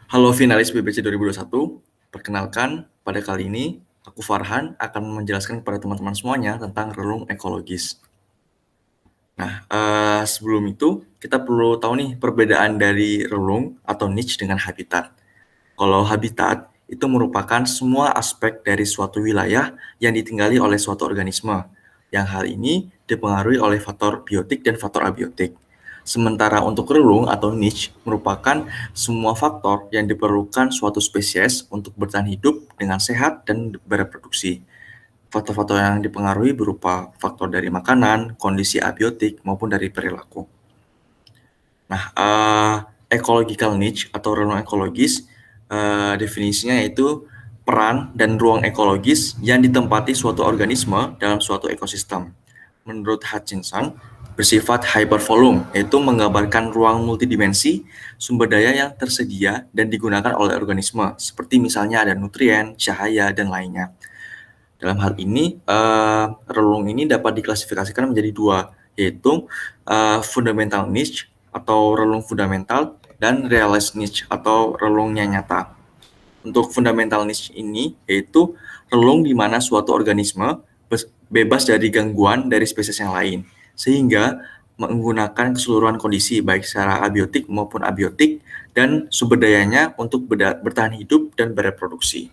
Halo finalis BBC 2021, perkenalkan pada kali ini aku Farhan akan menjelaskan kepada teman-teman semuanya tentang relung ekologis. Nah, sebelum itu kita perlu tahu nih perbedaan dari relung atau niche dengan habitat. Kalau habitat itu merupakan semua aspek dari suatu wilayah yang ditinggali oleh suatu organisme, yang hal ini dipengaruhi oleh faktor biotik dan faktor abiotik. Sementara untuk relung atau niche merupakan semua faktor yang diperlukan suatu spesies untuk bertahan hidup dengan sehat dan bereproduksi. Faktor-faktor yang dipengaruhi berupa faktor dari makanan, kondisi abiotik, maupun dari perilaku. Nah, ecological niche atau relung ekologis, definisinya yaitu peran dan ruang ekologis yang ditempati suatu organisme dalam suatu ekosistem. Menurut Hutchinson, bersifat hypervolume, yaitu menggambarkan ruang multidimensi sumber daya yang tersedia dan digunakan oleh organisme, seperti misalnya ada nutrien, cahaya, dan lainnya. Dalam hal ini, relung ini dapat diklasifikasikan menjadi dua, yaitu fundamental niche atau relung fundamental dan realized niche atau relungnya nyata. Untuk fundamental niche ini yaitu relung di mana suatu organisme bebas dari gangguan dari spesies yang lain, sehingga menggunakan keseluruhan kondisi baik secara abiotik maupun abiotik dan sumber dayanya untuk bertahan hidup dan bereproduksi.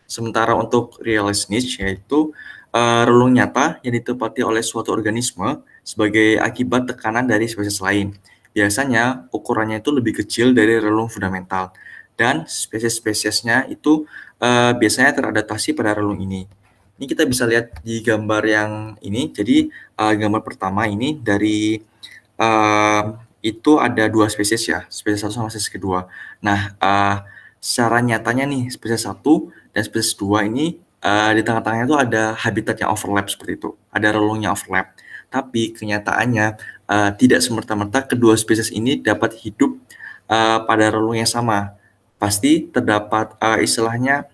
Sementara untuk realized niche yaitu relung nyata yang ditempati oleh suatu organisme sebagai akibat tekanan dari spesies lain. Biasanya ukurannya itu lebih kecil dari relung fundamental dan spesies-spesiesnya itu biasanya teradaptasi pada relung ini. Ini kita bisa lihat di gambar yang ini. Jadi gambar pertama ini dari itu ada dua spesies ya, spesies satu sama spesies kedua. Nah, secara nyatanya nih spesies satu dan spesies 2 ini di tengah-tengahnya itu ada habitat yang overlap seperti itu, ada relungnya overlap. Tapi kenyataannya tidak semerta-merta kedua spesies ini dapat hidup pada relung yang sama. Pasti terdapat istilahnya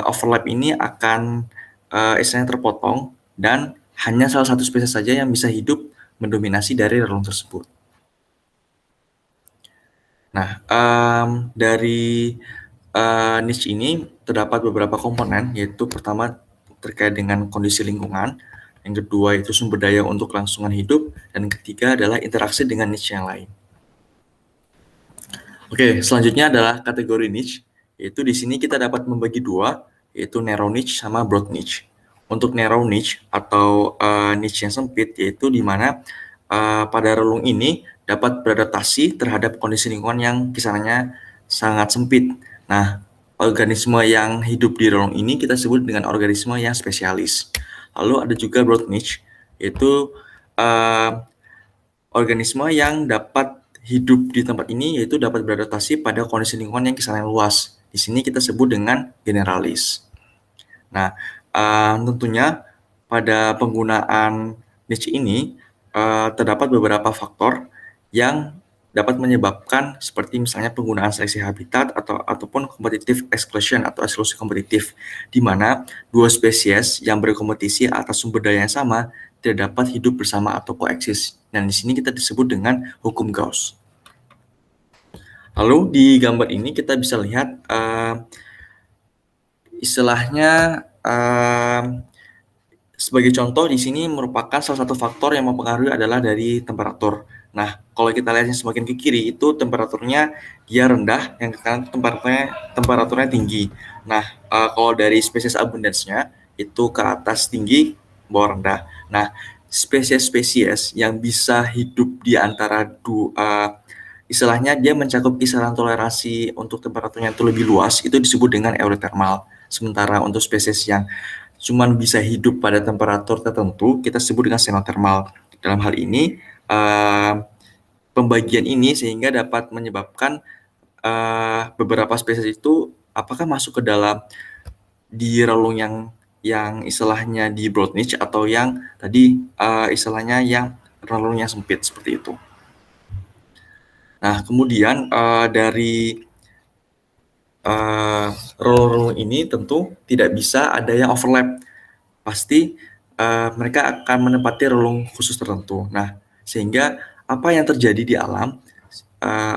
overlap ini akan istilahnya terpotong dan hanya salah satu spesies saja yang bisa hidup mendominasi dari relung tersebut. Nah, dari niche ini terdapat beberapa komponen, yaitu pertama terkait dengan kondisi lingkungan, yang kedua itu sumber daya untuk kelangsungan hidup, dan yang ketiga adalah interaksi dengan niche yang lain. Oke, selanjutnya adalah kategori niche, yaitu di sini kita dapat membagi dua, yaitu narrow niche sama broad niche. Untuk narrow niche atau niche yang sempit, yaitu di mana pada relung ini dapat beradaptasi terhadap kondisi lingkungan yang kisarannya sangat sempit. Nah, organisme yang hidup di relung ini kita sebut dengan organisme yang spesialis. Lalu ada juga broad niche, yaitu organisme yang dapat hidup di tempat ini yaitu dapat beradaptasi pada kondisi lingkungan yang kisarannya luas. Di sini kita sebut dengan generalis. Nah, tentunya pada penggunaan niche ini terdapat beberapa faktor yang dapat menyebabkan seperti misalnya penggunaan seleksi habitat ataupun competitive exclusion atau eksklusi kompetitif, di mana dua spesies yang berkompetisi atas sumber daya yang sama tidak dapat hidup bersama atau koeksis. Dan di sini kita disebut dengan hukum Gauss. Lalu di gambar ini kita bisa lihat istilahnya sebagai contoh di sini merupakan salah satu faktor yang mempengaruhi adalah dari temperatur. Nah, kalau kita lihat yang semakin ke kiri itu temperaturnya dia rendah, yang ke kanan temperaturnya tinggi. Nah, kalau dari spesies abundance-nya itu ke atas tinggi, bawah rendah. Nah, spesies-spesies yang bisa hidup di antara istilahnya dia mencakup kisaran toleransi untuk temperaturnya itu lebih luas, itu disebut dengan eurythermal. Sementara untuk spesies yang cuman bisa hidup pada temperatur tertentu, kita sebut dengan xenothermal. Dalam hal ini, pembagian ini sehingga dapat menyebabkan beberapa spesies itu apakah masuk ke dalam di relung yang istilahnya di broad niche atau yang tadi istilahnya yang relung yang sempit seperti itu. Nah, kemudian dari relung ini tentu tidak bisa ada yang overlap. Pasti mereka akan menempati relung khusus tertentu. Nah, sehingga apa yang terjadi di alam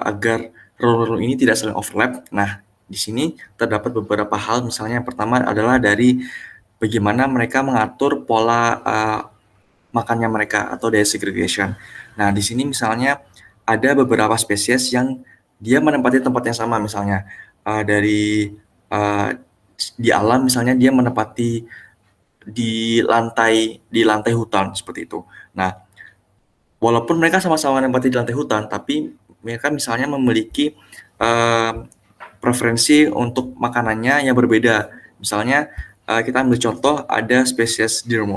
agar relung-relung ini tidak saling overlap. Nah, di sini terdapat beberapa hal, misalnya yang pertama adalah dari bagaimana mereka mengatur pola makannya mereka atau diet segregation. Nah, di sini misalnya ada beberapa spesies yang dia menempati tempat yang sama, misalnya dari di alam, misalnya dia menempati di lantai hutan seperti itu. Nah, walaupun mereka sama-sama menempati di lantai hutan, tapi mereka misalnya memiliki preferensi untuk makanannya yang berbeda. Misalnya kita ambil contoh ada spesies deer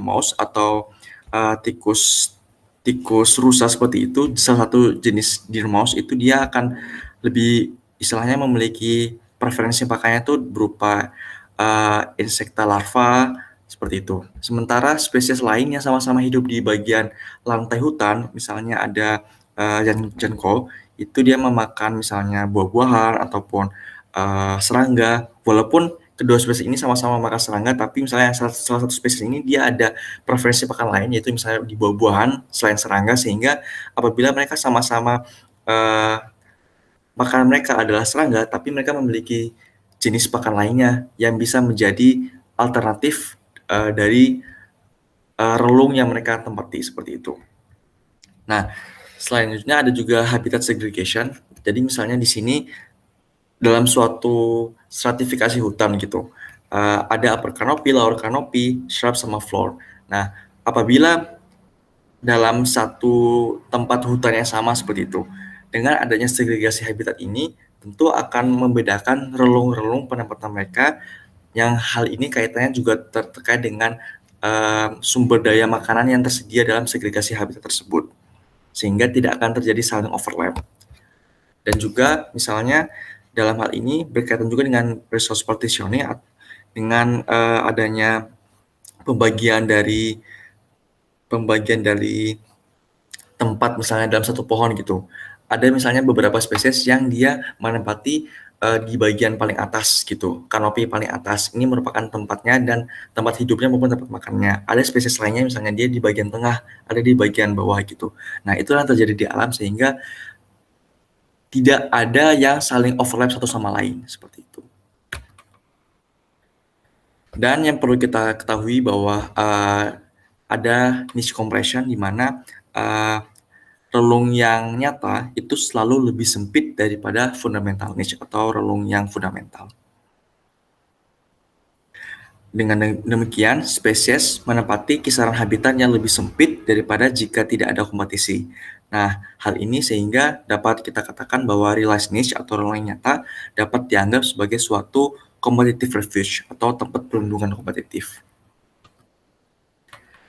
mouse atau tikus tikus rusa seperti itu. Salah satu jenis deer mouse itu dia akan lebih istilahnya memiliki preferensi makannya itu berupa insekta larva seperti itu. Sementara spesies lain yang sama-sama hidup di bagian lantai hutan, misalnya ada janko, itu dia memakan misalnya buah-buahan ataupun serangga. Walaupun kedua spesies ini sama-sama makan serangga, tapi misalnya salah satu spesies ini dia ada preferensi pakan lain, yaitu misalnya di buah-buahan selain serangga, sehingga apabila mereka sama-sama makanan mereka adalah serangga, tapi mereka memiliki jenis pakan lainnya yang bisa menjadi alternatif dari relung yang mereka tempati seperti itu. Nah, selanjutnya ada juga habitat segregation. Jadi misalnya di sini dalam suatu stratifikasi hutan gitu, ada upper canopy, lower canopy, shrub sama floor. Nah, apabila dalam satu tempat hutan yang sama seperti itu, dengan adanya segregasi habitat ini tentu akan membedakan relung-relung penempatan mereka, yang hal ini kaitannya juga terkait dengan sumber daya makanan yang tersedia dalam segregasi habitat tersebut, sehingga tidak akan terjadi saling overlap. Dan juga misalnya dalam hal ini berkaitan juga dengan resource partitioning, dengan adanya pembagian dari tempat misalnya dalam satu pohon gitu. Ada misalnya beberapa spesies yang dia menempati di bagian paling atas gitu, kanopi paling atas. Ini merupakan tempatnya dan tempat hidupnya maupun tempat makannya. Ada spesies lainnya misalnya dia di bagian tengah, ada di bagian bawah gitu. Nah, itulah yang terjadi di alam sehingga tidak ada yang saling overlap satu sama lain seperti itu. Dan yang perlu kita ketahui bahwa ada niche compression di mana relung yang nyata itu selalu lebih sempit daripada fundamental niche atau relung yang fundamental. Dengan demikian, spesies menempati kisaran habitat yang lebih sempit daripada jika tidak ada kompetisi. Nah, hal ini sehingga dapat kita katakan bahwa realized niche atau relung yang nyata dapat dianggap sebagai suatu competitive refuge atau tempat perlindungan kompetitif.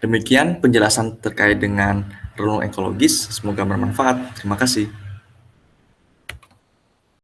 Demikian penjelasan terkait dengan relung ekologis, semoga bermanfaat. Terima kasih.